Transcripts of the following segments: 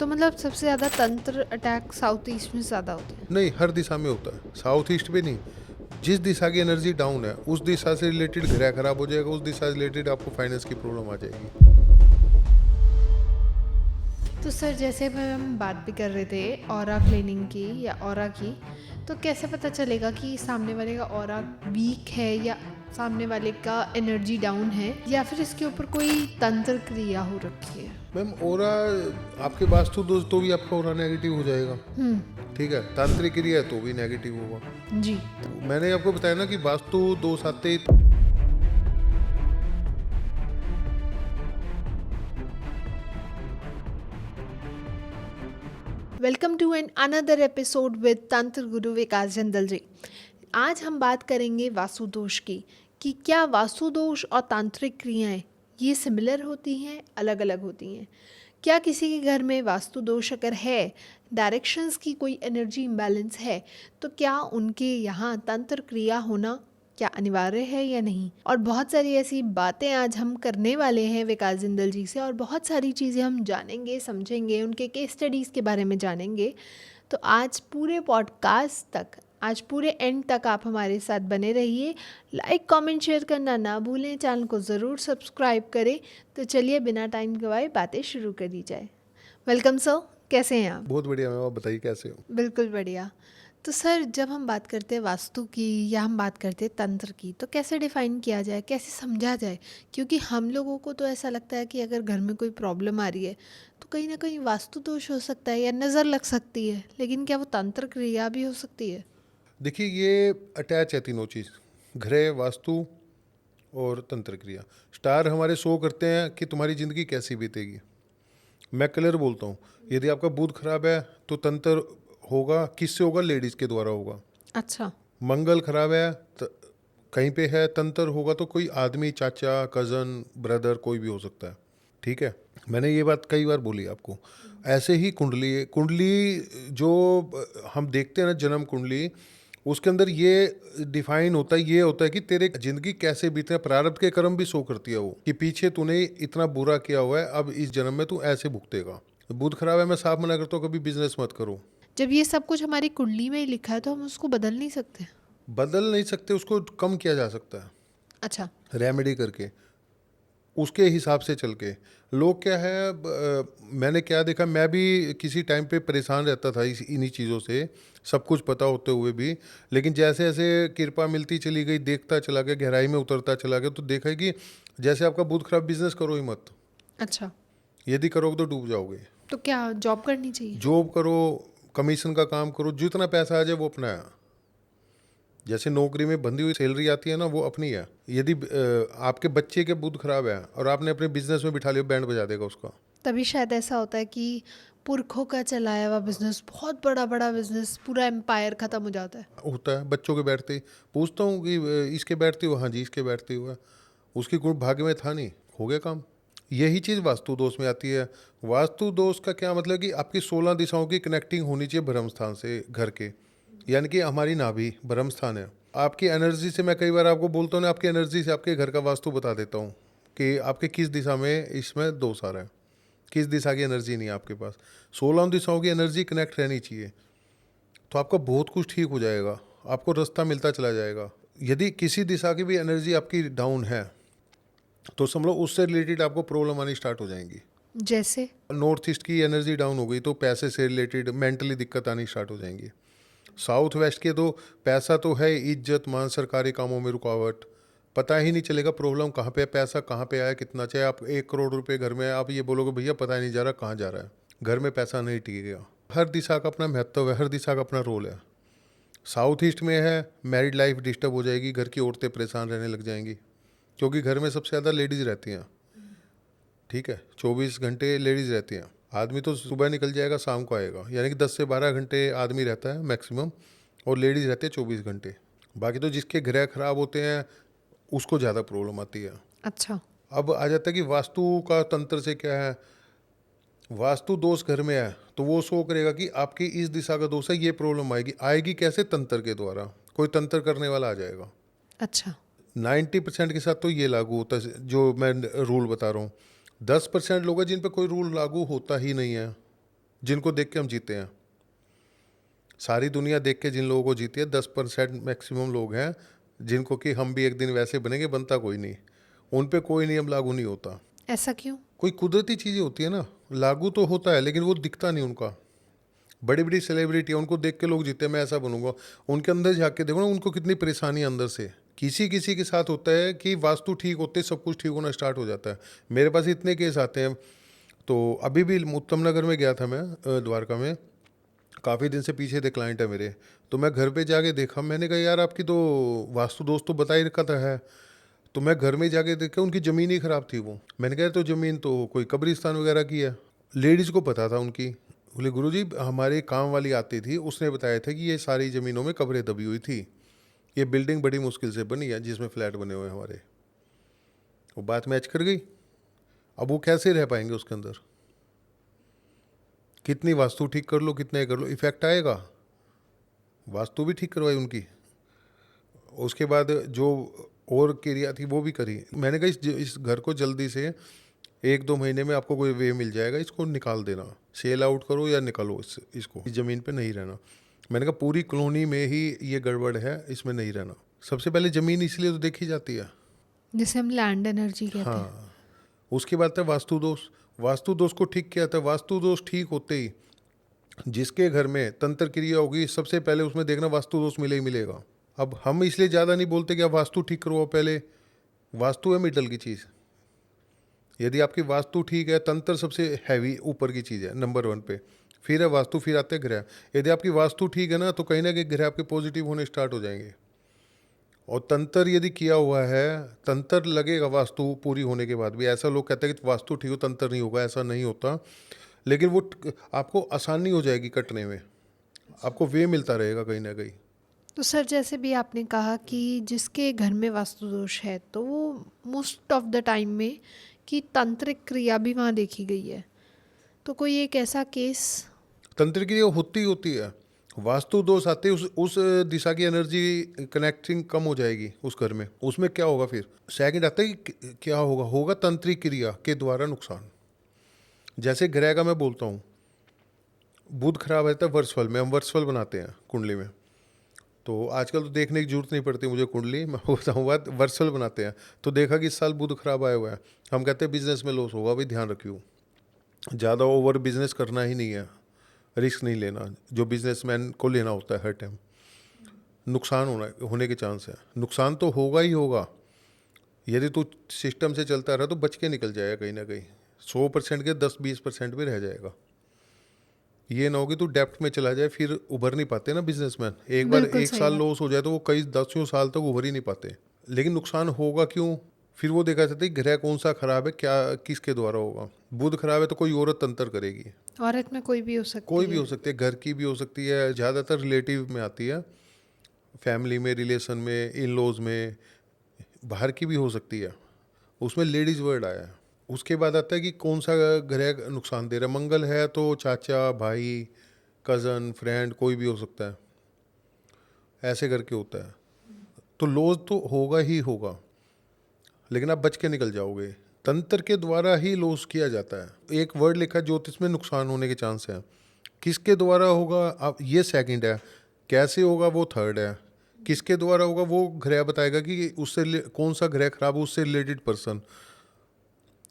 तो मतलब सबसे ज़्यादा तंत्र अटैक साउथ ईस्ट में ज़्यादा होते हैं। नहीं, हर दिशा में होता है, साउथ ईस्ट में नहीं। जिस दिशा की एनर्जी डाउन है उस दिशा से रिलेटेड ग्रह खराब हो जाएगा, उस दिशा से रिलेटेड आपको फाइनेंस की प्रॉब्लम आ जाएगी। तो सर जैसे हम बात भी कर रहे थे ऑरा क्लीनिंग की या ऑरा की, तो कैसे पता चलेगा कि सामने वाले का ऑरा वीक है या सामने वाले का एनर्जी डाउन है, या फिर इसके ऊपर कोई तंत्र क्रिया हो रखी है? मैम ओरा, आपके वास्तु दोष तो भी आपका ओरा नेगेटिव हो जाएगा। ठीक है, तांत्रिक क्रिया है तो भी नेगेटिव होगा। जी। मैंने आपको बताया ना कि वास्तु दोष आते ही welcome to an another episode with तंत्र गुरु विकास जंदल जी। आज हम बात करेंगे वास्तु दोष की, कि क्या वास्तु दोष और तांत्रिक क्रियाएं ये सिमिलर होती हैं, अलग अलग होती हैं? क्या किसी के घर में वास्तु दोष अगर है, डायरेक्शंस की कोई एनर्जी इम्बैलेंस है, तो क्या उनके यहाँ तंत्र क्रिया होना क्या अनिवार्य है या नहीं? और बहुत सारी ऐसी बातें आज हम करने वाले हैं विकास जिंदल जी से, और बहुत सारी चीज़ें हम जानेंगे, समझेंगे, उनके केस स्टडीज़ के बारे में जानेंगे। तो आज पूरे पॉडकास्ट तक, आज पूरे एंड तक आप हमारे साथ बने रहिए। लाइक कमेंट शेयर करना ना भूलें, चैनल को ज़रूर सब्सक्राइब करें। तो चलिए बिना टाइम गवाए बातें शुरू करी जाए। वेलकम सर, कैसे हैं आप? बहुत बढ़िया मैम, आप बताइए कैसे हो? बिल्कुल बढ़िया। तो सर जब हम बात करते हैं वास्तु की या हम बात करते हैं तंत्र की, तो कैसे डिफाइन किया जाए, कैसे समझा जाए? क्योंकि हम लोगों को तो ऐसा लगता है कि अगर घर में कोई प्रॉब्लम आ रही है तो कहीं ना कहीं वास्तु दोष हो सकता है या नज़र लग सकती है, लेकिन क्या वो तंत्र क्रिया भी हो सकती है? देखिए, ये अटैच है तीनों चीज़, ग्रह, वास्तु और तंत्र क्रिया। स्टार हमारे शो करते हैं कि तुम्हारी ज़िंदगी कैसी बीतेगी। मैं क्लियर बोलता हूँ, यदि आपका बुध खराब है तो तंत्र होगा, किससे होगा? लेडीज़ के द्वारा होगा। अच्छा। मंगल खराब है कहीं पे है, तंत्र होगा तो कोई आदमी, चाचा, कज़न, ब्रदर, कोई भी हो सकता है। ठीक है, मैंने ये बात कई बार बोली आपको। ऐसे ही कुंडली कुंडली जो हम देखते हैं ना, जन्म कुंडली, उसके अंदर ये डिफाइन होता है, ये होता है कि तेरे जिंदगी कैसे बीते, प्रारब्ध के कर्म भी शो करती है वो, कि पीछे तूने इतना बुरा किया हुआ है, अब इस जन्म में तू ऐसे भुगतेगा। बुध खराब है, मैं साफ मना करता हूँ, कभी बिजनेस मत करो। जब ये सब कुछ हमारी कुंडली में ही लिखा है तो हम उसको बदल नहीं सकते? बदल नहीं सकते, उसको कम किया जा सकता है अच्छा। रेमेडी करके, उसके हिसाब से चल के। लोग क्या है, मैंने क्या देखा, मैं भी किसी टाइम पे परेशान रहता था इन्हीं चीज़ों से, सब कुछ पता होते हुए भी। लेकिन जैसे जैसे कृपा मिलती चली गई, देखता चला गया, गहराई में उतरता चला गया, तो देखा कि जैसे आपका बुध खराब, बिजनेस करो ही मत। अच्छा। यदि करोगे तो डूब जाओगे। तो क्या जॉब करनी चाहिए? जॉब करो, कमीशन का काम करो, जितना पैसा आ जाए वो अपना है। जैसे नौकरी में बंधी हुई सैलरी आती है ना, वो अपनी है। यदि आपके बच्चे के बुध खराब है और आपने अपने बिजनेस में बिठा लिया, बैंड बजा देगा उसका। तभी शायद ऐसा होता है कि पुरखों का चलाया हुआ बिजनेस, बहुत बड़ा बड़ा बिजनेस, पूरा एम्पायर खत्म हो जाता है। होता है बच्चों के बैठते ही। पूछता हूँ कि इसके बैठते हुआ, हाँ जी इसके बैठते हुआ, उसकी कोई भाग्य में था नहीं, हो गया काम। यही चीज़ वास्तु दोष में आती है। वास्तु दोष का क्या मतलब कि आपकी 16 दिशाओं की कनेक्टिंग होनी चाहिए ब्रह्म स्थान से, घर के, यानी कि हमारी नाभि ब्रह्म स्थान है। आपकी एनर्जी से, मैं कई बार आपको बोलता हूँ ना, आपकी एनर्जी से आपके घर का वास्तु बता देता हूँ कि आपके किस दिशा में इसमें दोष आ रहा है, किस दिशा की एनर्जी नहीं है आपके पास। 16 दिशाओं की एनर्जी कनेक्ट रहनी चाहिए, तो आपका बहुत कुछ ठीक हो जाएगा, आपको रास्ता मिलता चला जाएगा। यदि किसी दिशा की भी एनर्जी आपकी डाउन है तो समझ लो उससे रिलेटेड आपको प्रॉब्लम आनी स्टार्ट हो जाएंगी। जैसे? नॉर्थ ईस्ट की एनर्जी डाउन हो गई तो पैसे से रिलेटेड मेंटली दिक्कत आनी स्टार्ट हो जाएंगी। साउथ वेस्ट के तो पैसा तो है, इज्जत मान, सरकारी कामों में रुकावट, पता ही नहीं चलेगा प्रॉब्लम कहाँ पे है, पैसा कहाँ पे आया, कितना, चाहे आप 1 करोड़ रुपए घर में है, आप ये बोलोगे भैया पता ही नहीं जा रहा कहाँ जा रहा है, घर में पैसा नहीं टिकेगा। हर दिशा का अपना महत्व है, हर दिशा का अपना रोल है। साउथ ईस्ट में है, मैरिड लाइफ डिस्टर्ब हो जाएगी, घर की औरतें परेशान रहने लग जाएंगी, क्योंकि घर में सबसे ज़्यादा लेडीज़ रहती हैं। ठीक है, 24 घंटे लेडीज़ रहती हैं। आदमी तो सुबह निकल जाएगा, शाम को आएगा, यानी कि 10 से 12 घंटे आदमी रहता है मैक्सिमम, और लेडीज़ रहती है 24 घंटे। बाकी तो जिसके ग्रह खराब होते हैं उसको ज़्यादा प्रॉब्लम आती है। अच्छा। अब आ जाता है कि वास्तु का तंत्र से क्या है। वास्तु दोष घर में है तो वो शो करेगा कि आपकी इस दिशा का दोष है, ये प्रॉब्लम आएगी। आएगी कैसे? तंत्र के द्वारा, कोई तंत्र करने वाला आ जाएगा। अच्छा। 90% के साथ तो ये लागू होता है जो मैं रूल बता रहा हूँ। 10% लोग हैं जिन पे कोई रूल लागू होता ही नहीं है, जिनको देख के हम जीते हैं। सारी दुनिया देख के जिन लोगों को जीती है 10% मैक्सिमम लोग हैं जिनको कि हम भी एक दिन वैसे बनेंगे, बनता कोई नहीं। उन पे कोई नियम लागू नहीं होता। ऐसा क्यों? कोई कुदरती चीज़ें होती है ना, लागू तो होता है लेकिन वो दिखता नहीं उनका। बड़ी बड़ी सेलिब्रिटी है, उनको देख के लोग जीते, मैं ऐसा बनूंगा। उनके अंदर जाके देखो ना, उनको कितनी परेशानी अंदर से। किसी किसी के साथ होता है कि वास्तु ठीक होते ही सब कुछ ठीक होना स्टार्ट हो जाता है। मेरे पास इतने केस आते हैं। तो अभी भी उत्तम नगर में गया था मैं, द्वारका में। काफ़ी दिन से पीछे थे क्लाइंट है मेरे। तो मैं घर पे जाके देखा, मैंने कहा यार आपकी तो वास्तु दोस्त तो बता ही रखा था है। तो मैं घर में जाके देखा उनकी ज़मीन ही ख़राब थी वो। मैंने कहा तो ज़मीन तो कोई कब्रिस्तान वगैरह की है। लेडीज़ को पता था उनकी। बोले गुरुजी हमारे काम वाली आती थी, उसने बताया था कि ये सारी ज़मीनों में कब्रें दबी हुई थी, ये बिल्डिंग बड़ी मुश्किल से बनी है जिसमें फ्लैट बने हुए हैं हमारे। वो बात मैच कर गई। अब वो कैसे रह पाएंगे उसके अंदर? कितनी वास्तु ठीक कर लो, कितने कर लो, इफेक्ट आएगा। वास्तु भी ठीक करवाई उनकी, उसके बाद जो और क्रिया थी वो भी करी। मैंने कहा इस घर को जल्दी से 1-2 महीने में आपको कोई वे मिल जाएगा, इसको निकाल देना, सेल आउट करो या निकालो इसको, इस ज़मीन पे नहीं रहना। मैंने कहा पूरी कॉलोनी में ही ये गड़बड़ है, इसमें नहीं रहना। सबसे पहले ज़मीन इसलिए तो देखी जाती है। जिसे हम लैंड एनर्जी कहते हैं। हाँ, उसके बाद था वास्तु दोष। वास्तु दोष को ठीक किया था। वास्तु दोष ठीक होते ही जिसके घर में तंत्र क्रिया होगी, सबसे पहले उसमें देखना वास्तु दोष मिले ही मिलेगा। अब हम इसलिए ज़्यादा नहीं बोलते कि आप वास्तु ठीक करवाओ पहले। वास्तु है मिडल की चीज़। यदि आपकी वास्तु ठीक है, तंत्र सबसे हैवी ऊपर की चीज़ है, नंबर 1 पे। फिर है वास्तु, फिर आते हैं ग्रह। यदि आपकी वास्तु ठीक है ना, तो कहीं ना कहीं ग्रह आपके पॉजिटिव होने स्टार्ट हो जाएंगे। और तंत्र यदि किया हुआ है, तंत्र लगेगा वास्तु पूरी होने के बाद भी। ऐसा लोग कहते हैं कि वास्तु ठीक हो तंत्र नहीं होगा, ऐसा नहीं होता। लेकिन वो आपको आसानी हो जाएगी कटने में, आपको वे मिलता रहेगा कहीं ना कहीं। तो सर जैसे भी आपने कहा कि जिसके घर में वास्तु दोष है तो वो मोस्ट ऑफ द टाइम में कि तांत्रिक क्रिया भी वहाँ देखी गई है, तो कोई एक ऐसा केस? तंत्र क्रिया होती है। वास्तु दोष आते ही उस दिशा की एनर्जी कनेक्टिंग कम हो जाएगी उस घर में। उसमें क्या होगा फिर? सेकंड आता है कि क्या होगा तंत्रिक क्रिया के द्वारा नुकसान। जैसे ग्रह का मैं बोलता हूँ, बुध खराब रहता है वर्षफल में, हम वर्षफल बनाते हैं कुंडली में। तो आजकल तो देखने की जरूरत नहीं पड़ती मुझे कुंडली, मैं बताऊँ बात, वर्षफल बनाते हैं। तो देखा कि इस साल बुध खराब आया हुआ है, हम कहते हैं बिजनेस में लॉस होगा, भाई ध्यान रखियो, ज़्यादा ओवर बिजनेस करना ही नहीं है, रिस्क नहीं लेना जो बिजनेसमैन को लेना होता है हर टाइम। नुकसान होने के चांस है, नुकसान तो होगा ही होगा। यदि तू सिस्टम से चलता रहा तो बच के निकल जाएगा कहीं ना कहीं। 100% के 10-20% भी रह जाएगा। ये ना हो कि तू डेप्थ में चला जाए, फिर उभर नहीं पाते ना बिजनेसमैन। एक बार बिल्कुल एक सही साल बात। लॉस हो जाए तो वो कई दसियों साल तक उभर ही नहीं पाते। लेकिन नुकसान होगा क्यों? फिर वो देखा जाता है ग्रह कौन सा खराब है, क्या किसके द्वारा होगा। बुध खराब है तो कोई औरत तंत्र करेगी। औरत में कोई भी हो सकती कोई भी है। हो सकती है, घर की भी हो सकती है, ज़्यादातर रिलेटिव में आती है, फैमिली में, रिलेशन में, इन लॉज में, बाहर की भी हो सकती है। उसमें लेडीज़ वर्ड आया है। उसके बाद आता है कि कौन सा ग्रह नुकसान दे रहा है। मंगल है तो चाचा, भाई, कज़न, फ्रेंड कोई भी हो सकता है, ऐसे करके होता है। तो लॉस तो होगा ही होगा, लेकिन आप बच के निकल जाओगे। तंत्र के द्वारा ही लॉस किया जाता है। एक वर्ड लिखा है ज्योतिष में, नुकसान होने के चांस है। किसके द्वारा होगा आप, ये सेकंड है। कैसे होगा वो थर्ड है। किसके द्वारा होगा वो ग्रह बताएगा कि कौन सा ग्रह खराब है, उससे रिलेटेड पर्सन।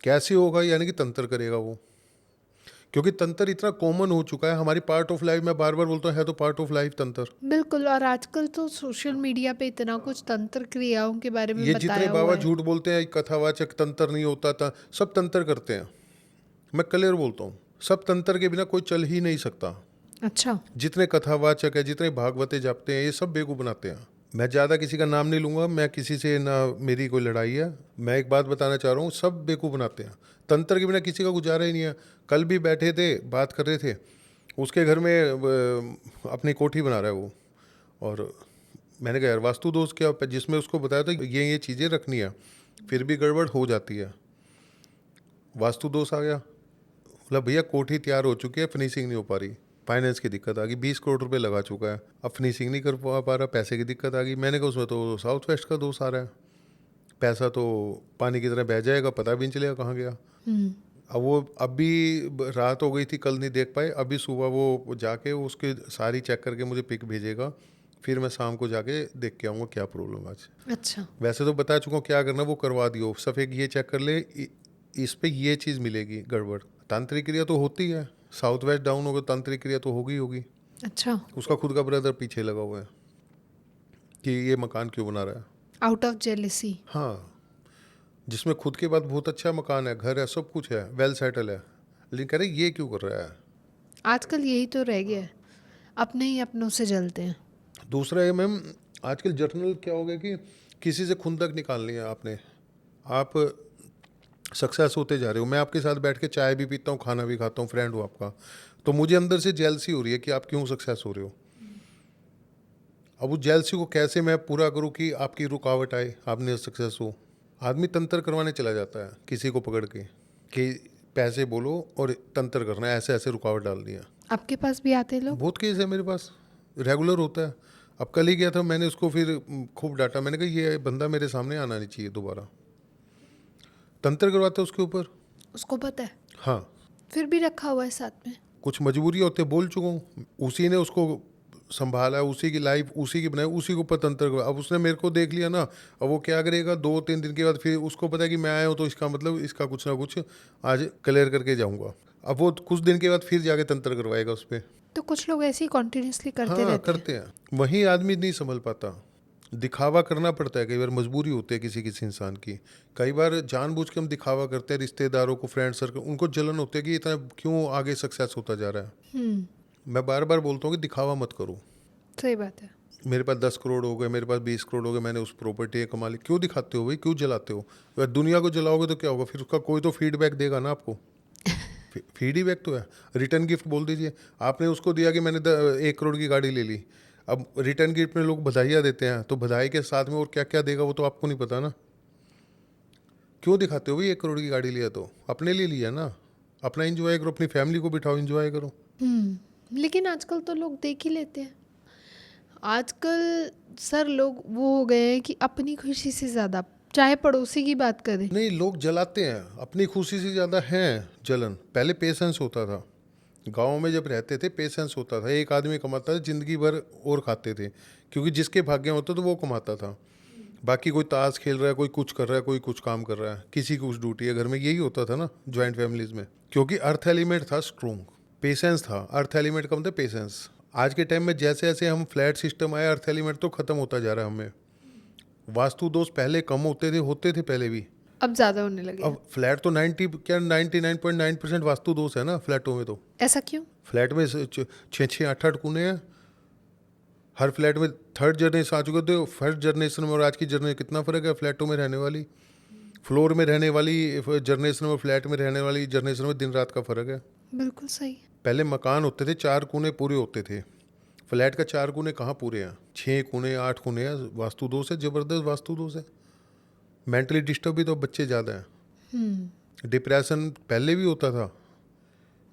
कैसे होगा यानी कि तंत्र करेगा वो, क्योंकि तंत्र इतना कॉमन हो चुका है हमारी पार्ट ऑफ लाइफ। मैं बार बार बोलता हूँ, है तो पार्ट ऑफ लाइफ तंत्र। बिल्कुल, और आजकल तो सोशल मीडिया पे इतना कुछ तंत्र क्रियाओं के बारे में ये जितने बताया हुआ बाबा है। झूठ बोलते हैं कथावाचक तंत्र नहीं होता था, सब तंत्र करते हैं। मैं क्लियर बोलता हूँ, सब तंत्र के बिना कोई चल ही नहीं सकता। अच्छा। जितने कथावाचक है, जितने भागवते जापते हैं, ये सब बेवकूफ़ बनाते हैं। मैं ज़्यादा किसी का नाम नहीं लूँगा, मैं किसी से ना मेरी कोई लड़ाई है। मैं एक बात बताना चाह रहा हूँ, सब बेवकूफ़ बनाते हैं। तंत्र के बिना किसी का गुजारा ही नहीं है। कल भी बैठे थे, बात कर रहे थे, उसके घर में अपनी कोठी बना रहा है वो। और मैंने कहा यार वास्तु दोष क्या, जिसमें उसको बताया था ये चीज़ें रखनी है, फिर भी गड़बड़ हो जाती है, वास्तु दोष आ गया। बोला भैया कोठी तैयार हो चुकी है, फिनिशिंग नहीं हो पा रही, फाइनेंस की दिक्कत आ गई, 20 करोड़ रुपए लगा चुका है, अब फिनिशिंग नहीं कर पा रहा, पैसे की दिक्कत आ गई। मैंने कहा उसमें तो साउथ वेस्ट का दोष आ रहा है, पैसा तो पानी की तरह बह जाएगा, पता भी नहीं चलेगा कहाँ गया। अब वो अभी रात हो गई थी, कल नहीं देख पाए, अभी सुबह वो जाके उसके सारी चेक करके मुझे पिक भेजेगा, फिर मैं शाम को जाके देख के आऊँगा क्या प्रॉब्लम आज। अच्छा। वैसे तो बता चुका हूँ क्या करना, वो करवा दियो, सिर्फ एक ये चेक कर ले इस पे ये चीज़ मिलेगी गड़बड़। तांत्रिक क्रिया तो होती है, साउथ वेस्ट डाउन होगा, तांत्रिक क्रिया तो होगी होगी। अच्छा। उसका खुद का ब्रदर पीछे लगा हुआ है कि ये मकान क्यों बना रहा है। Out of jealousy. हाँ, जिसमें खुद के बाद बहुत अच्छा मकान है, घर है, सब कुछ है, वेल सेटल है, लेकिन कह रहे ये क्यों कर रहा है। आजकल यही तो रह गया है, अपने ही अपनों से जलते हैं। दूसरा है मैम, आजकल जर्नल क्या हो गया कि किसी से खुंदक निकालनी है आपने, आप सक्सेस होते जा रहे हो, मैं आपके साथ बैठ के चाय भी पीता हूँ, खाना भी खाता हूँ, फ्रेंड हूँ आपका, तो मुझे अंदर से जेलसी हो रही है कि आप क्यों सक्सेस हो रहे हो। अब उस जेलसी को कैसे मैं पूरा करूँ कि आपकी रुकावट आए, आपने सक्सेस हो। आदमी तंत्र करवाने चला जाता है किसी को पकड़ के कि पैसे बोलो और तंत्र करना है, ऐसे ऐसे रुकावट डाल दिया। आपके पास भी आते हैं लोग? बहुत केस है मेरे पास, रेगुलर होता है। अब कल ही गया था, मैंने उसको फिर खूब डांटा, मैंने कहा ये बंदा मेरे सामने आना नहीं चाहिए दोबारा। तंत्र करवाता है उसके ऊपर। उसको पता है, हाँ, फिर भी रखा हुआ है साथ में। कुछ मजबूरी होते, बोल चुका हूँ, उसी ने उसको संभाला, उसी की लाइफ उसी की बनाई, उसी के ऊपर तंत्र करवा। अब उसने मेरे को देख लिया ना, अब वो क्या करेगा, 2-3 दिन के बाद फिर उसको पता है कि मैं आया हूँ, तो इसका मतलब इसका कुछ ना कुछ आज क्लियर करके जाऊँगा। अब वो कुछ दिन के बाद फिर जाके तंत्र करवाएगा उस पर। तो कुछ लोग ऐसे ही कॉन्टिन्यूसली करते हाँ रहते हैं। करते हैं, वही आदमी नहीं संभल पाता, दिखावा करना पड़ता है, कई बार मजबूरी होती है किसी किसी इंसान की। कई बार जानबूझ के हम दिखावा करते हैं, रिश्तेदारों को, फ्रेंड सर्कल, उनको जलन होती है कि इतना क्यों आगे सक्सेस होता जा रहा है। मैं बार बार बोलता हूँ कि दिखावा मत करो। सही बात है। मेरे पास 10 करोड़ हो गए, मेरे पास 20 करोड़ हो गए, मैंने उस प्रॉपर्टी कमा ली, क्यों दिखाते हो भाई, क्यों जलाते हो। अगर दुनिया को जलाओगे तो क्या होगा, फिर उसका कोई तो फीडबैक देगा ना आपको। फीडबैक तो है, रिटर्न गिफ्ट बोल दीजिए। आपने उसको दिया कि मैंने 1 करोड़ की गाड़ी ले ली, अब रिटर्न गिफ्ट में लोग बधाइयाँ देते हैं, तो बधाई के साथ में और क्या क्या देगा वो तो आपको नहीं पता ना। क्यों दिखाते हो भाई, 1 करोड़ की गाड़ी लिया तो अपने लिए लिया ना, अपना एंजॉय करो, अपनी फैमिली को बिठाओ, एंजॉय करो। लेकिन आजकल तो लोग देख ही लेते हैं। आजकल सर लोग वो हो गए हैं कि अपनी खुशी से ज़्यादा चाहे पड़ोसी की बात करें। नहीं, लोग जलाते हैं, अपनी खुशी से ज़्यादा है जलन। पहले पेशेंस होता था, गांव में जब रहते थे पेशेंस होता था, एक आदमी कमाता था जिंदगी भर और खाते थे, क्योंकि जिसके भाग्य में होता तो वो कमाता था। बाकी कोई ताश खेल रहा है, कोई कुछ कर रहा है, कोई कुछ काम कर रहा है, किसी की कुछ ड्यूटी है घर में, यही होता था ना ज्वाइंट फैमिलीज में, क्योंकि अर्थ एलिमेंट था स्ट्रोंग, पेशेंस था। अर्थ एलिमेंट का मतलब पेशेंस। आज के टाइम में जैसे जैसे हम फ्लैट सिस्टम आया, अर्थ एलिमेंट तो खत्म होता जा रहा है हमें। वास्तु दोष पहले कम होते थे पहले भी, अब ज़्यादा होने लगे हैं। अब फ्लैट तो 99.9% वास्तु दोष है ना फ्लैटों में। तो ऐसा क्यों? फ्लैट में 6-6 8-8 कोने हैं, हर फ्लैट में थर्ड जनरेशन आ चुके थे। फर्स्ट जनरेशन में और आज की जनरेशन कितना फ़र्क है, फ्लैटों में रहने वाली, फ्लोर में रहने वाली जनरेशन और फ्लैट में रहने वाली जनरेशन में दिन रात का फ़र्क है। बिल्कुल सही। पहले मकान होते थे 4 कोने पूरे होते थे, फ्लैट का 4 कोने कहाँ पूरे हैं, 6 कोने 8 कोने हैं। वास्तु दोष है, ज़बरदस्त वास्तु दोष है। मेंटली डिस्टर्ब भी तो बच्चे ज़्यादा हैं। डिप्रेशन पहले भी होता था,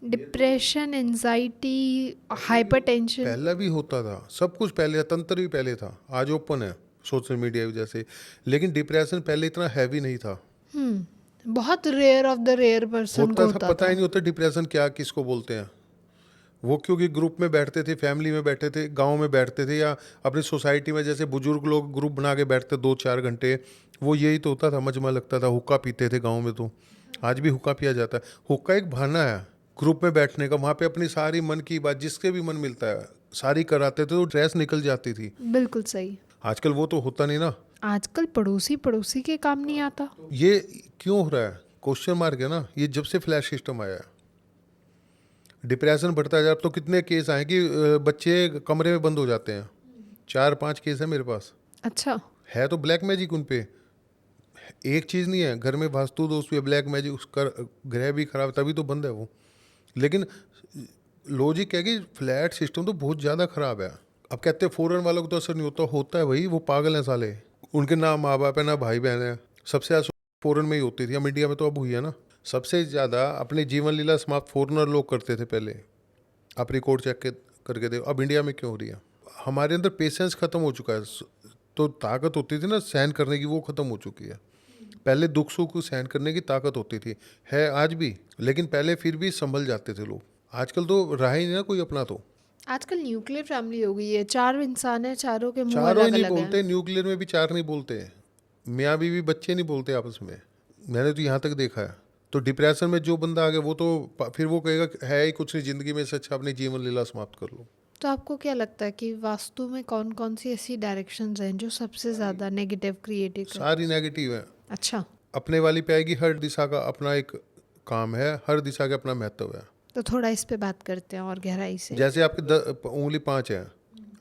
डिप्रेशन, एंजाइटी, हाइपरटेंशन। पहला भी होता था, सब कुछ पहले था, तंत्र भी पहले था, आज ओपन है सोशल मीडिया की वजह से। लेकिन डिप्रेशन पहले इतना हैवी नहीं था, बहुत rare of the rare person को होता था, पता ही नहीं होता डिप्रेशन क्या किसको बोलते हैं। वो क्योंकि ग्रुप में बैठते थे, फैमिली में बैठते थे, गांव में बैठते थे, या अपनी सोसाइटी में जैसे बुजुर्ग लोग ग्रुप बना के बैठते 2-4 घंटे, वो यही तो होता था, मजमा लगता था। हुक्का पीते थे गांव में, तो आज भी हुक्का पिया जाता है। हुक्का एक बहाना है ग्रुप में बैठने का, वहाँ पे अपनी सारी मन की बात जिसके भी मन मिलता है सारी कराते थे, तो ड्रेस निकल जाती थी। बिल्कुल सही। आजकल वो तो होता नहीं ना। आजकल पड़ोसी पड़ोसी के काम नहीं आता। ये क्यों हो रहा है, क्वेश्चन मार्क है ना। ये जब से फ्लैश सिस्टम आया है, डिप्रेशन बढ़ता जा रहा। तो कितने केस आए कि बच्चे कमरे में बंद हो जाते हैं, 4-5 केस है मेरे पास। अच्छा। है तो ब्लैक मैजिक उन पे, एक चीज़ नहीं है, घर में वास्तु दोष भी है, ब्लैक मैजिक, उसका ग्रह भी खराब, तभी तो बंद है वो। लेकिन लॉजिक है कि फ्लैट सिस्टम तो बहुत ज़्यादा ख़राब है। अब कहते हैं फॉरेन वालों को तो असर नहीं होता, होता है भाई, वो पागल हैं साले, उनके ना माँ बाप है ना भाई बहन है। सबसे ज़्यादा फॉरेन में ही होती थी, अब इंडिया में तो अब हुई है ना। सबसे ज़्यादा अपनी जीवन लीला समाप्त फॉरेनर लोग करते थे पहले, आप रिकॉर्ड चेक करके देखो। अब इंडिया में क्यों हो रही है, हमारे अंदर पेशेंस ख़त्म हो चुका है, तो ताकत होती थी ना सहन करने की, वो ख़त्म हो चुकी है। पहले दुख सुख को सहन करने की ताकत होती थी, है आज भी, लेकिन पहले फिर भी संभल जाते थे लोग। आजकल तो रहा ही नहीं ना कोई अपना। तो आजकल न्यूक्लियर फैमिली हो गई है, 4 इंसान है, चारों के मुंह चारों ही अलग नहीं अलग बोलते, हैं। न्यूक्लियर में भी चार नहीं बोलते, मियाँ बीवी बच्चे नहीं बोलते आपस में। मैंने तो यहाँ तक देखा है। तो डिप्रेशन में जो बंदा आ गया वो तो फिर वो कहेगा है ही कुछ नहीं जिंदगी में, से अच्छा अपनी जीवन लीला समाप्त कर लो। तो आपको क्या लगता है कि वास्तु में कौन कौन सी ऐसी डायरेक्शंस हैं जो सबसे ज़्यादा नेगेटिव क्रिएटिव कर? सारी नेगेटिव है। अच्छा, अपने वाली पे आएगी, हर दिशा का अपना एक काम है, हर दिशा का अपना महत्व है। तो थोड़ा इस पे बात करते हैं और गहराई से। जैसे आपकी उंगली 5 है,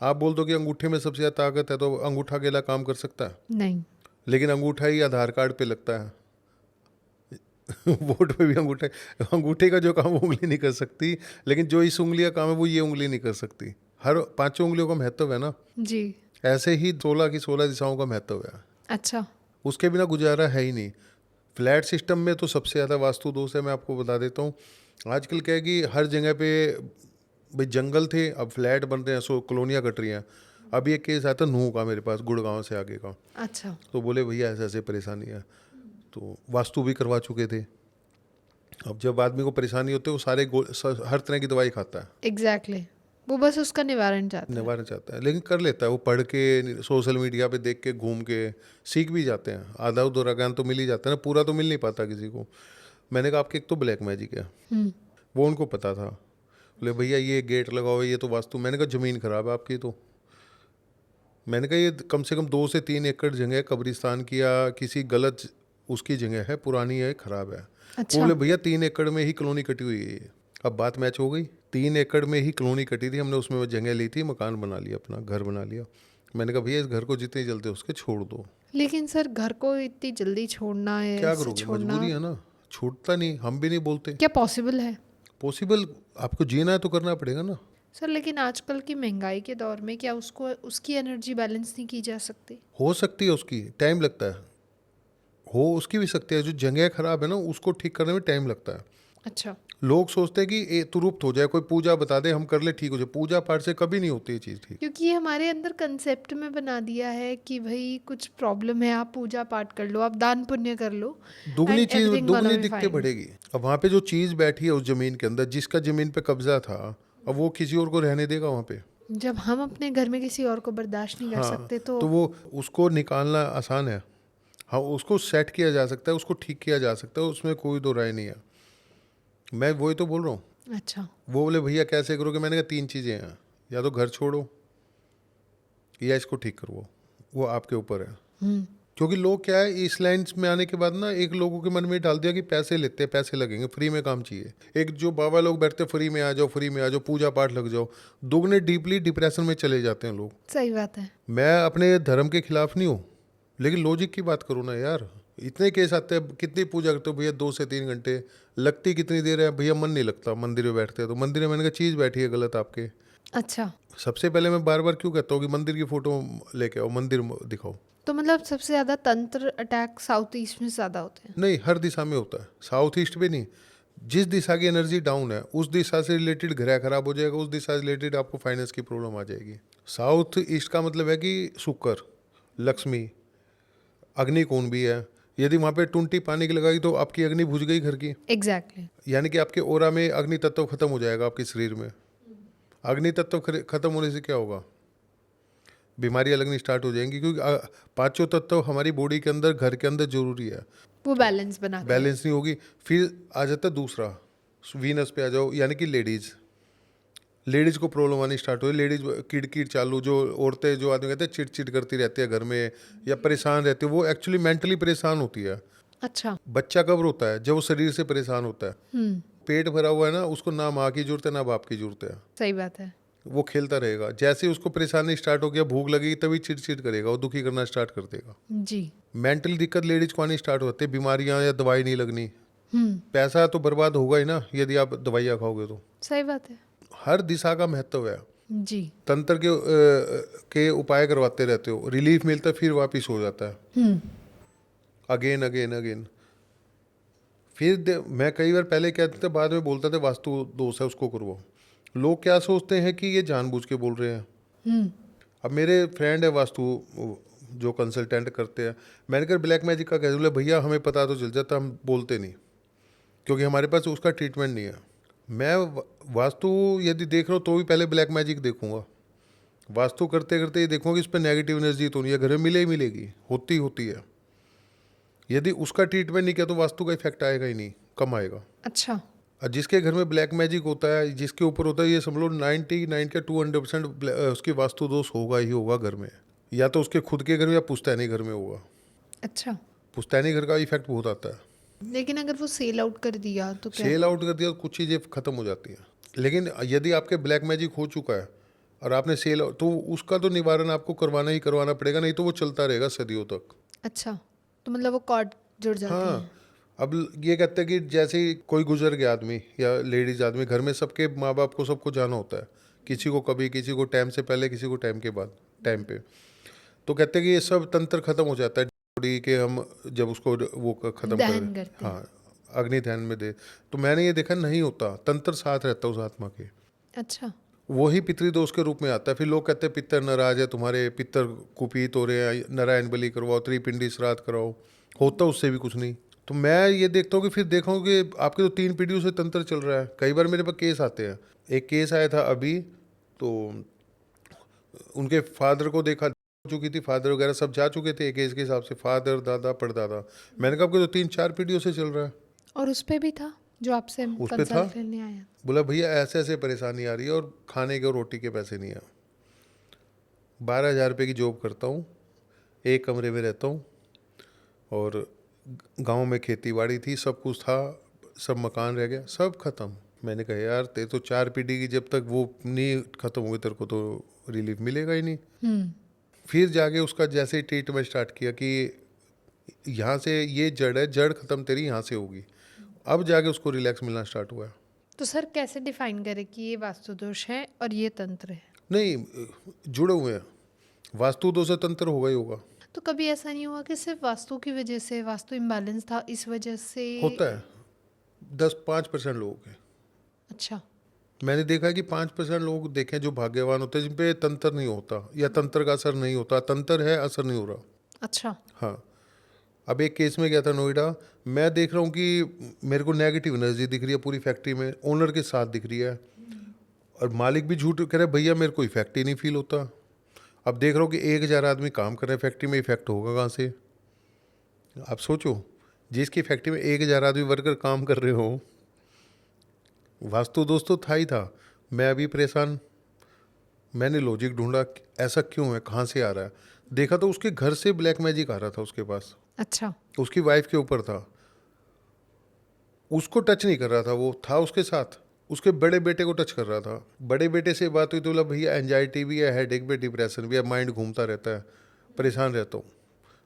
आप बोल दो कि अंगूठे में सबसे ज़्यादा ताकत है, तो अंगूठा अकेला काम कर सकता है? नहीं। लेकिन अंगूठा ही आधार कार्ड पे लगता है वोट पे भी अंगूठे, अंगूठे का जो काम वो उंगली नहीं कर सकती, लेकिन जो इस उंगली का काम है वो ये उंगली नहीं कर सकती। हर 5 उंगलियों का महत्व है ना। जी। ऐसे ही 16 की 16 दिशाओं का महत्व है, अच्छा। उसके बिना गुजारा है ही नहीं। फ्लैट सिस्टम में तो सबसे ज़्यादा वास्तु दोष है, मैं आपको बता देता हूँ। आजकल क्या है कि हर जगह पे भाई जंगल थे, अब फ्लैट बन रहे हैं, सो कॉलोनियाँ कट रही हैं। अभी एक केस आया था नूह का मेरे पास, गुड़गांव से आगे का। अच्छा। तो बोले भैया ऐसे ऐसे परेशानी है, तो वास्तु भी करवा चुके थे। अब जब आदमी को परेशानी होती है वो हर तरह की दवाई खाता है, एग्जैक्टली वो बस उसका निवारण चाहता है। निवारण चाहता है, लेकिन कर लेता है वो पढ़ के, सोशल मीडिया पे देख के, घूम के सीख भी जाते हैं। आधा अधूरा ज्ञान तो मिल ही जाता है ना, पूरा तो मिल नहीं पाता किसी को। मैंने कहा आपके एक तो ब्लैक मैजिक है, वो उनको पता था। बोले भैया ये गेट लगाओ, ये तो वास्तु। मैंने कहा ज़मीन खराब है आपकी। तो मैंने कहा ये कम से कम 2 से 3 एकड़ जगह कब्रिस्तान की या किसी गलत उसकी जगह है, पुरानी है, खराब है। वो अच्छा। बोले भैया 3 एकड़ में ही कॉलोनी कटी हुई है ये। अब बात मैच हो गई, 3 एकड़ में ही कॉलोनी कटी थी, हमने उसमें जगह ली थी, मकान बना लिया, अपना घर बना लिया। मैंने कहा भैया इस घर को जितनी जल्दी उसके छोड़ दो। लेकिन सर घर को इतनी जल्दी छोड़ना है, क्या ऐसे करोगे, छोड़ना मजबूरी है ना, छूटता नहीं, हम भी नहीं बोलते। क्या पॉसिबल है? पॉसिबल, आपको जीना है तो करना पड़ेगा ना। सर लेकिन आजकल की महंगाई के दौर में क्या उसको उसकी एनर्जी बैलेंस नहीं की जा सकती? हो सकती है, उसकी टाइम लगता है, हो उसकी भी सकती है। जो जगह खराब है ना उसको ठीक करने में टाइम लगता है। अच्छा। लोग सोचते हैं कि तुरुप्त हो जाए, कोई पूजा बता दे हम कर ले ठीक हो जाए। पूजा पाठ से कभी नहीं होती ये चीज़ ठीक। क्योंकि ये हमारे अंदर कंसेप्ट में बना दिया है कि भाई कुछ प्रॉब्लम है, आप पूजा पाठ कर लो, आप दान पुण्य कर लो, दुगनी and चीज, everything दुगनी gonna be दिक्कतें fine। बढ़ेगी। अब वहाँ पे जो चीज़ बैठी है उस जमीन के अंदर, जिसका जमीन पे कब्जा था, अब वो किसी और को रहने देगा वहाँ पे? जब हम अपने घर में किसी और को बर्दाश्त नहीं कर हाँ, सकते तो तो वो उसको निकालना आसान है। हाँ, उसको सेट किया जा सकता है, उसको ठीक किया जा सकता है, उसमें कोई दो राय नहीं है। मैं वही तो बोल रहा हूँ। अच्छा। वो बोले भैया कैसे करोगे? मैंने कहा 3 चीज़ें हैं, या तो घर छोड़ो या इसको ठीक करवाओ, वो आपके ऊपर है। क्योंकि लोग क्या है, इस लाइन में आने के बाद ना एक लोगों के मन में डाल दिया कि पैसे लेते हैं, पैसे लगेंगे, फ्री में काम चाहिए। एक जो बाबा लोग बैठते फ्री में आ जाओ, फ्री में आ जाओ, पूजा पाठ लग जाओ, दुगने डीपली डिप्रेशन में चले जाते हैं लोग। सही बात है। मैं अपने धर्म के खिलाफ नहीं हूँ, लेकिन लॉजिक की बात करो ना यार। इतने केस आते हैं, कितनी पूजा करते हो भैया 2 से 3 घंटे, लगती कितनी देर है भैया? मन नहीं लगता, मंदिर में बैठते हैं तो मंदिर में। मैंने कहा चीज़ बैठी है गलत आपके। अच्छा। सबसे पहले मैं बार बार क्यों कहता हूँ कि मंदिर की फ़ोटो लेके आओ, मंदिर दिखाओ। तो मतलब सबसे ज़्यादा तंत्र अटैक साउथ ईस्ट में ज़्यादा होते हैं? नहीं, हर दिशा में होता है, साउथ ईस्ट में नहीं। जिस दिशा की एनर्जी डाउन है उस दिशा से रिलेटेड घर खराब हो जाएगा, उस दिशा से रिलेटेड आपको फाइनेंस की प्रॉब्लम आ जाएगी। साउथ ईस्ट का मतलब है कि शुक्र, लक्ष्मी, अग्नि कौन भी है। यदि वहाँ पे टुंटी पानी की लगाई तो आपकी अग्नि बुझ गई घर की, एग्जैक्टली। यानी कि आपके ओरा में अग्नि तत्व खत्म हो जाएगा आपके शरीर में। अग्नि तत्व खत्म होने से क्या होगा? बीमारियां लगनी स्टार्ट हो जाएंगी, क्योंकि 5 तत्व हमारी बॉडी के अंदर, घर के अंदर जरूरी है। वो बैलेंस बना के बैलेंस नहीं होगी, फिर आ जाता है दूसरा, वीनस पे आ जाओ, यानी कि लेडीज़ को प्रॉब्लम आनी स्टार्ट हो। लेडीज़ किड़किड़ चालू, जो औरतें, जो आदमी कहते हैं चिड़चिड़ करती रहती है घर में या परेशान रहती है, वो एक्चुअली मेंटली परेशान होती है। अच्छा। बच्चा कब रोता है? जब वो शरीर से परेशान होता है। पेट भरा हुआ है ना, उसको ना माँ की जरूरत है ना बाप की जरूरत है, सही बात है। वो खेलता रहेगा। जैसे ही उसको परेशानी स्टार्ट हो गया, भूख लगेगी, तभी चिड़चिड़ करेगा, वो दुखी करना स्टार्ट कर देगा। जी। मेंटली दिक्कत लेडीज को आनी स्टार्ट होती है, बीमारियां या दवाई नहीं लगनी। पैसा तो बर्बाद होगा ही ना यदि आप दवाइयाँ खाओगे तो। सही बात है। हर दिशा का महत्व है। जी। तंत्र के उपाय करवाते रहते हो, रिलीफ मिलता है, फिर वापिस हो जाता है, अगेन अगेन अगेन। फिर मैं कई बार पहले कहते थे, बाद में बोलता था वास्तु दोष है उसको करवाओ। लोग क्या सोचते हैं कि ये जानबूझ के बोल रहे हैं। अब मेरे फ्रेंड है वास्तु जो कंसल्टेंट करते हैं। मैंने कहा ब्लैक मैजिक का कैसे? बोले भैया हमें पता तो चल जाता, हम बोलते नहीं क्योंकि हमारे पास उसका ट्रीटमेंट नहीं है। मैं वास्तु यदि देख रहा हूँ तो भी पहले ब्लैक मैजिक देखूंगा। वास्तु करते करते ये देखूंगा कि इस पर नेगेटिव एनर्जी तो नहीं है, घर में मिले ही मिलेगी, होती है। यदि उसका ट्रीटमेंट नहीं किया तो वास्तु का इफेक्ट आएगा ही नहीं, कम आएगा। अच्छा। और जिसके घर में ब्लैक मैजिक होता है, जिसके ऊपर होता है, ये समझ लो 99 का 200% उसकी वास्तु दोष होगा ही होगा घर में। या तो उसके खुद के घर में या पुश्तैनी घर में होगा। अच्छा, पुश्तैनी घर का इफेक्ट बहुत आता है। लेकिन अगर वो सेल आउट कर दिया तो क्या? सेल आउट कर दिया तो कुछ चीज़ें खत्म हो जाती हैं। लेकिन यदि आपके ब्लैक मैजिक हो चुका है और आपने सेल, तो उसका तो निवारण आपको करवाना ही करवाना पड़ेगा, नहीं तो वो चलता रहेगा सदियों तक। अच्छा, तो मतलब वो कॉर्ड जुड़ जाती हाँ, है। अब ये कहते हैं कि जैसे ही कोई गुजर गया आदमी या लेडीज आदमी, घर में सबके माँ बाप को सबको जाना होता है, किसी को कभी, किसी को टाइम से पहले, किसी को टाइम के बाद, टाइम पे। तो कहते हैं कि ये सब तंत्र खत्म हो जाता है बॉडी के, हम जब उसको वो खत्म कर, दहन करते हैं। हाँ, अग्नि ध्यान में दे। तो मैंने ये देखा नहीं होता, तंत्र साथ रहता है उस आत्मा के। अच्छा। वही पितृदोष के रूप में आता है। फिर लोग कहते हैं पितर नाराज है तुम्हारे, पितर कुपीत हो रहे हैं, नारायण बलि करवाओ, त्रिपिंडी श्राद्ध कराओ, होता उससे भी कुछ नहीं। तो मैं ये देखता हूँ कि फिर देखा हूँ कि आपके तो 3 पीढ़ियों से तंत्र चल रहा है। कई बार मेरे पास केस आते हैं। एक केस आया था अभी, तो उनके फादर को देखा, हो चुकी थी, फादर वगैरह सब जा चुके थे केस के हिसाब से, फादर दादा परदादा। मैंने कहा आपके तो 3-4 पीढ़ियों से चल रहा है। और उस पे भी था जो आपसे उस पे था, कंसल्ट लेने आया? बोला भैया ऐसे ऐसे परेशानी आ रही है और खाने के और रोटी के पैसे नहीं है। 12,000 रुपये की जॉब करता हूँ, एक कमरे में रहता हूँ, और गांव में खेती बाड़ी थी, सब कुछ था, सब मकान रह गया, सब खत्म। मैंने कहा यार ते तो 4 पीढ़ी की, जब तक वो नहीं खत्म हुई तेरे को तो रिलीफ मिलेगा ही नहीं। हम्म। फिर जाके उसका जैसे ही ट्रीटमेंट स्टार्ट किया कि यहाँ से ये जड़ है, जड़ खत्म तेरी यहाँ से होगी, अब जाके उसको रिलैक्स मिलना स्टार्ट हुआ है। तो सर कैसे डिफाइन करें कि ये वास्तु दोष है और ये तंत्र है? नहीं, जुड़े हुए हैं, वास्तु दोष से तंत्र होगा ही होगा। तो कभी ऐसा नहीं हुआ कि सिर्फ वास्तु की वजह से, वास्तु इम्बैलेंस था इस वजह से? होता है 10-5% लोगों के। अच्छा। मैंने देखा है कि 5% लोग देखे जो भाग्यवान होते हैं, जिन पे तंत्र नहीं होता या तंत्र का असर नहीं होता, तंत्र है असर नहीं हो रहा। अच्छा। हाँ, अब एक केस में गया था नोएडा, मैं देख रहा हूँ कि मेरे को नेगेटिव एनर्जी दिख रही है पूरी फैक्ट्री में, ओनर के साथ दिख रही है, और मालिक भी झूठ कह रहे भैया मेरे को इफेक्ट ही नहीं फील होता। अब देख रहा हूँ कि 1,000 आदमी काम कर रहे हैं फैक्ट्री में, इफेक्ट होगा कहाँ से? आप सोचो, जिसकी फैक्ट्री में 1,000 आदमी वर्कर काम कर रहे हो, वास्तु दोष तो था ही था। मैं अभी परेशान, मैंने लॉजिक ढूंढा ऐसा क्यों है, कहाँ से आ रहा है। देखा तो उसके घर से ब्लैक मैजिक आ रहा था उसके पास, अच्छा। उसकी वाइफ के ऊपर था, उसको टच नहीं कर रहा था, वो था उसके साथ, उसके बड़े बेटे को टच कर रहा था। बड़े बेटे से बात हुई तो बोला भैया एंजाइटी भी है, हेडेक भी, डिप्रेशन भी है, माइंड घूमता रहता है, परेशान रहता हूँ,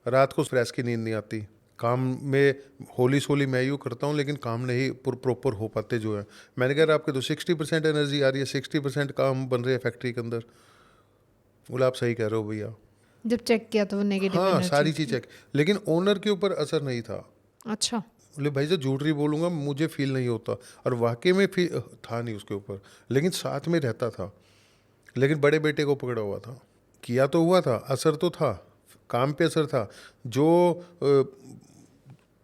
रात को फ्रेश की नींद नहीं आती, काम में होली सोली मैं यूँ करता हूँ लेकिन काम नहीं प्रॉपर हो पाते जो है। मैंने कहा आपके तो 60% एनर्जी आ रही है, 60% काम बन रहे हैं फैक्ट्री के अंदर। बोला आप सही कह रहे हो भैया। जब चेक किया तो वो नेगेटिव हाँ, सारी एनर्जी चीज़ चेक, लेकिन ओनर के ऊपर असर नहीं था। अच्छा। बोले भाई साहब झूठ नहीं बोलूँगा, मुझे फील नहीं होता, और वाकई में फील था नहीं उसके ऊपर, लेकिन साथ में रहता था। लेकिन बड़े बेटे को पकड़ा हुआ था, किया तो हुआ था, असर तो था, काम पे असर था। जो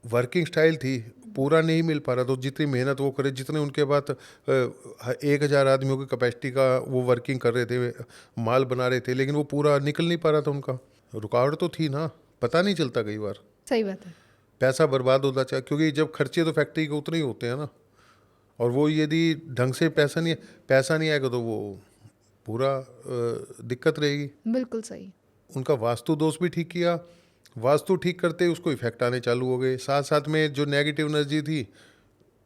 वर्किंग स्टाइल थी पूरा नहीं मिल पा रहा, तो जितनी मेहनत वो करे, जितने उनके बाद 1,000 आदमियों की कैपेसिटी का वो वर्किंग कर रहे थे, माल बना रहे थे, लेकिन वो पूरा निकल नहीं पा रहा था उनका। रुकावट तो थी ना, पता नहीं चलता कई बार, सही बात है। पैसा बर्बाद होता चाहे, क्योंकि जब खर्चे तो फैक्ट्री के उतने ही होते हैं ना, और वो यदि ढंग से पैसा नहीं आएगा तो वो पूरा दिक्कत रहेगी। बिल्कुल सही। उनका वास्तु दोष भी ठीक किया, वास्तु ठीक करते ही उसको इफेक्ट आने चालू हो गए, साथ साथ में जो नेगेटिव एनर्जी थी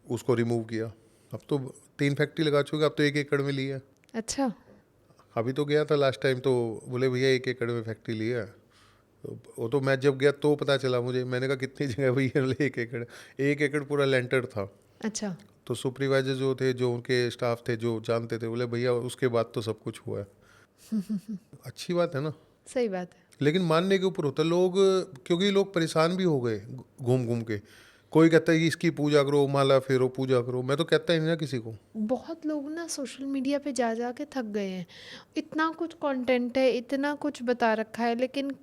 उसको रिमूव किया। अब तो 3 फैक्ट्री लगा चुके, अब तो 1 एकड़ में ली है। अच्छा। अभी तो गया था लास्ट टाइम, तो बोले भैया 1 एकड़ में फैक्ट्री ली है। तो वो तो मैं जब गया तो पता चला मुझे, मैंने कहा कितनी जगह भैया? बोले 1 एकड़। 1 एकड़ पूरा लेंटर था। अच्छा। तो सुपरवाइजर जो थे, जो उनके स्टाफ थे, जो जानते थे, बोले भैया उसके बाद तो सब कुछ हुआ है। अच्छी बात है ना, सही बात है। लेकिन मानने के ऊपर होता है लोग, क्योंकि लोग परेशान भी हो गए घूम घूम के। कोई कहता है कि इसकी पूजा करो, माला फेरो, पूजा करो, मैं तो कहता ही नहीं ना किसी को। बहुत लोग ना सोशल मीडिया पे जा जा के थक गए हैं। इतना कुछ कंटेंट है, इतना कुछ बता रखा है, लेकिन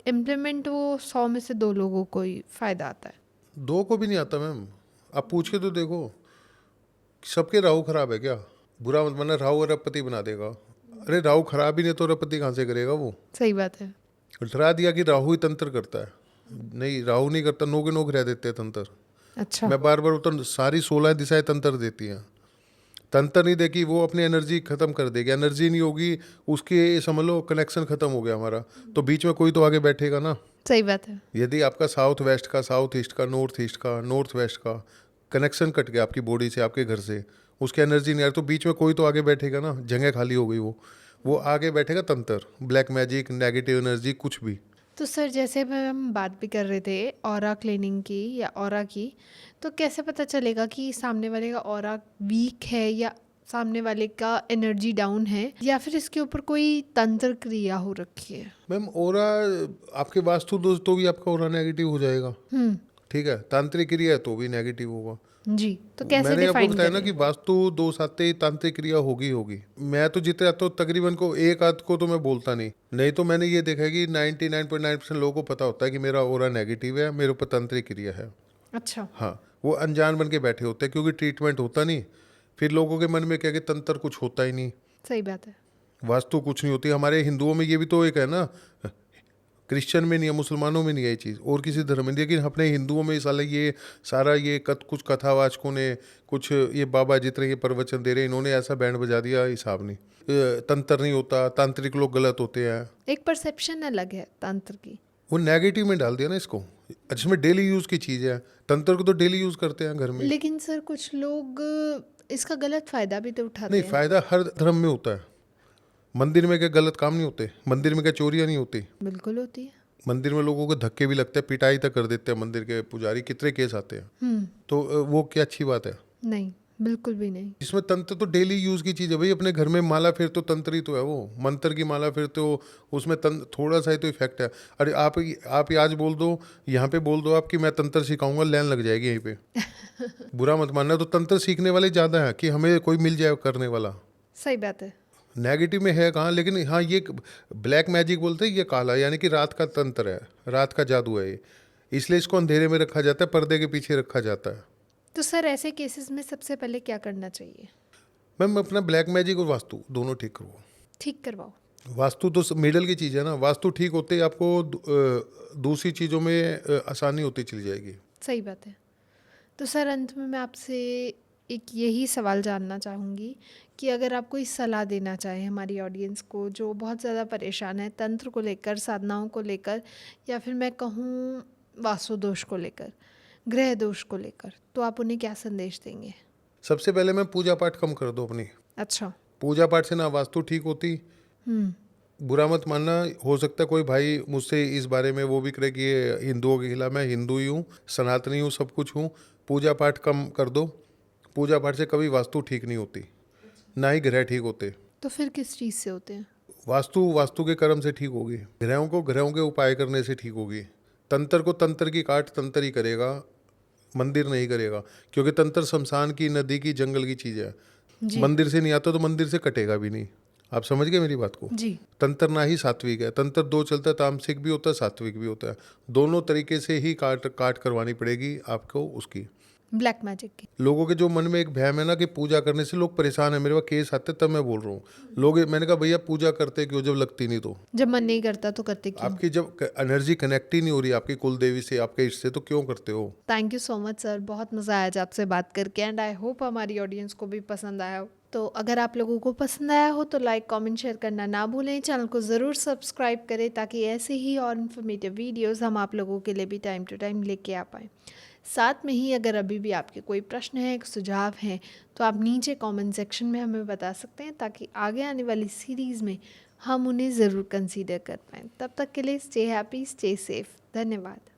इम्प्लीमेंट वो 100 में से 2 लोगों को ही फ़ायदा आता है। 2 को भी नहीं आता मैम। आप पूछ के तो देखो, सबके राहु खराब है क्या? बुरा मत मानना, राहु अरबपति बना देगा। अरे राहु खराब ही नहीं तो अरबपति कहाँ से करेगा वो? सही बात है। डरा दिया कि राहु ही तंत्र करता है। नहीं, राहु नहीं करता, नो के नोक रह देते हैं तंत्र। अच्छा। मैं बार बार उतर, सारी 16 दिशाएं तंत्र देती हैं। तंत्र नहीं देखी वो अपनी एनर्जी खत्म कर देगी। एनर्जी नहीं होगी उसकी, समझ लो कनेक्शन खत्म हो गया हमारा। तो बीच में कोई तो आगे बैठेगा ना। सही बात है। यदि आपका साउथ वेस्ट का, साउथ ईस्ट का, नॉर्थ ईस्ट का, नॉर्थ वेस्ट का कनेक्शन कट गया आपकी बॉडी से, आपके घर से, उसकी एनर्जी नहीं आ रही, तो बीच में कोई तो आगे बैठेगा ना। जगह खाली हो गई, वो आगे बैठेगा तंत्र, ब्लैक मैजिक, नेगेटिव एनर्जी, कुछ भी। तो सर जैसे हम बात भी कर रहे थे ऑरा क्लीनिंग की या ऑरा की, तो कैसे पता चलेगा कि सामने वाले का ऑरा वीक है या सामने वाले का एनर्जी डाउन है, या फिर इसके ऊपर कोई तंत्र क्रिया हो रखी है? मैम ओरा, आपके वास्तु दोष तो भी आपका ओरा नेगेटिव हो जाएगा। ठीक है, तांत्रिक क्रिया है तो भी नेगेटिव होगा। जी, तो कैसे मैंने आपको डिफाइन बताया ना करें? कि वास्तु दोष आते ही तांत्रिक क्रिया होगी। मैं तो जितने आता हूँ तकरीबन को एक आध को तो मैं बोलता नहीं तो मैंने ये देखा है कि 99.9% लोगों को पता होता है कि मेरा ओरा नेगेटिव है, मेरे ऊपर तांत्रिक क्रिया है। अच्छा। हाँ, वो अनजान बन के बैठे होते हैं क्योंकि ट्रीटमेंट होता नहीं। फिर लोगों के मन में क्या कि तंत्र कुछ होता ही नहीं, सही बात है। वास्तु कुछ नहीं होती। हमारे हिंदुओं में ये भी तो एक है ना, क्रिश्चियन में नहीं है, मुसलमानों में नहीं है ये चीज़, और किसी धर्म में नहीं। लेकिन अपने हिंदुओं में साला ये सारा ये कुछ कथावाचकों ने, कुछ ये बाबा जितने ये प्रवचन दे रहे हैं, इन्होंने ऐसा बैंड बजा दिया, हिसाब नहीं। तंत्र नहीं होता, तांत्रिक लोग गलत होते हैं। एक परसेप्शन अलग है तंत्र की। वो नेगेटिव में डाल दिया ना इसको, जिसमें डेली यूज़ की चीज़ है। तंत्र को तो डेली यूज़ करते हैं घर में। लेकिन सर कुछ लोग इसका गलत फायदा भी तो उठाते नहीं, हैं। फायदा हर धर्म में होता है। मंदिर में क्या गलत काम नहीं होते? मंदिर में क्या चोरियां नहीं होती? बिल्कुल होती है। मंदिर में लोगों को धक्के भी लगते हैं, पिटाई तक कर देते हैं मंदिर के पुजारी, कितने केस आते हैं। तो वो क्या अच्छी बात है? नहीं, बिल्कुल भी नहीं। इसमें तंत्र तो डेली यूज की चीज़ है भाई। अपने घर में माला फिर तो तंत्र ही तो है, वो मंत्र की माला फिर तो उसमें थोड़ा सा ही तो इफेक्ट है। अरे आप आज बोल दो, यहाँ पे बोल दो आप कि मैं तंत्र सिखाऊंगा, लाइन लग जाएगी यहीं पे। बुरा मत मानना, तो तंत्र सीखने वाले ज़्यादा हैं कि हमें कोई मिल जाए करने वाला। सही बात है। नेगेटिव में है कहाँ? लेकिन हाँ, ये ब्लैक मैजिक बोलते हैं, ये काला यानी कि रात का तंत्र है, रात का जादू है ये। इसलिए इसको अंधेरे में रखा जाता है, पर्दे के पीछे रखा जाता है। तो सर ऐसे केसेस में सबसे पहले क्या करना चाहिए? मैम अपना ब्लैक मैजिक और वास्तु दोनों ठीक करो। ठीक करवाओ। वास्तु तो मिडल की चीज़ है ना। वास्तु ठीक होते ही आपको दूसरी चीज़ों में आसानी होती चली जाएगी। सही बात है। तो सर अंत में मैं आपसे एक यही सवाल जानना चाहूँगी कि अगर आप कोई सलाह देना चाहें हमारी ऑडियंस को जो बहुत ज़्यादा परेशान है तंत्र को लेकर, साधनाओं को लेकर, या फिर मैं कहूँ वास्तु दोष को लेकर, ग्रह दोष को लेकर, तो आप उन्हें क्या संदेश देंगे? सबसे पहले मैं पूजा पाठ कम कर दो अपनी। अच्छा। पूजा पाठ से ना वास्तु ठीक होती। बुरा मत मानना, हो सकता है कोई भाई मुझसे इस बारे में वो भी करे कि ये हिंदुओं के खिलाफ। मैं हिंदू ही हूँ, सनातनी हूँ, सब कुछ हूँ। पूजा पाठ कम कर दो। पूजा पाठ से कभी वास्तु ठीक नहीं होती, ना ही ग्रह ठीक होते। तो फिर किस चीज़ से होते हैं? वास्तु के कर्म से ठीक होगी। ग्रहों के उपाय करने से ठीक होगी। तंत्र को तंत्र की काट तंत्र ही करेगा, मंदिर नहीं करेगा। क्योंकि तंत्र शमशान की, नदी की, जंगल की चीज़ है। जी। मंदिर से नहीं आता तो मंदिर से कटेगा भी नहीं। आप समझ गए मेरी बात को? जी। तंत्र ना ही सात्विक है। तंत्र दो चलता है, तामसिक भी होता है, सात्विक भी होता है। दोनों तरीके से ही काट करवानी पड़ेगी आपको उसकी। ब्लैक मैजिक की। लोगों के जो मन में एक वहम है ना कि पूजा करने से लोग परेशान है, मेरे पास केस आते तब मैं बोल रहा हूँ। मैंने कहा भैया पूजा करते क्यों जब लगती नहीं? तो जब मन नहीं करता तो करते क्यों? आपकी जब एनर्जी कनेक्ट ही नहीं हो रही आपकी कुल देवी से, आपके इष्ट से, तो क्यों करते हो? Thank you so much sir, बहुत मज़ा आया आज आपसे बात करके, एंड आई होप हमारी ऑडियंस को भी पसंद आया हो। तो अगर आप लोगों को पसंद आया हो तो लाइक, कमेंट, शेयर करना ना भूलें। चैनल को ज़रूर सब्सक्राइब करें ताकि ऐसे ही और इन्फॉर्मेटिव वीडियोस हम आप लोगों के लिए भी टाइम टू टाइम लेके आ पाएँ। साथ में ही अगर अभी भी आपके कोई प्रश्न है, सुझाव हैं, तो आप नीचे कमेंट सेक्शन में हमें बता सकते हैं ताकि आगे आने वाली सीरीज़ में हम उन्हें ज़रूर कंसीडर कर पाएँ। तब तक के लिए स्टे हैप्पी, स्टे सेफ। धन्यवाद।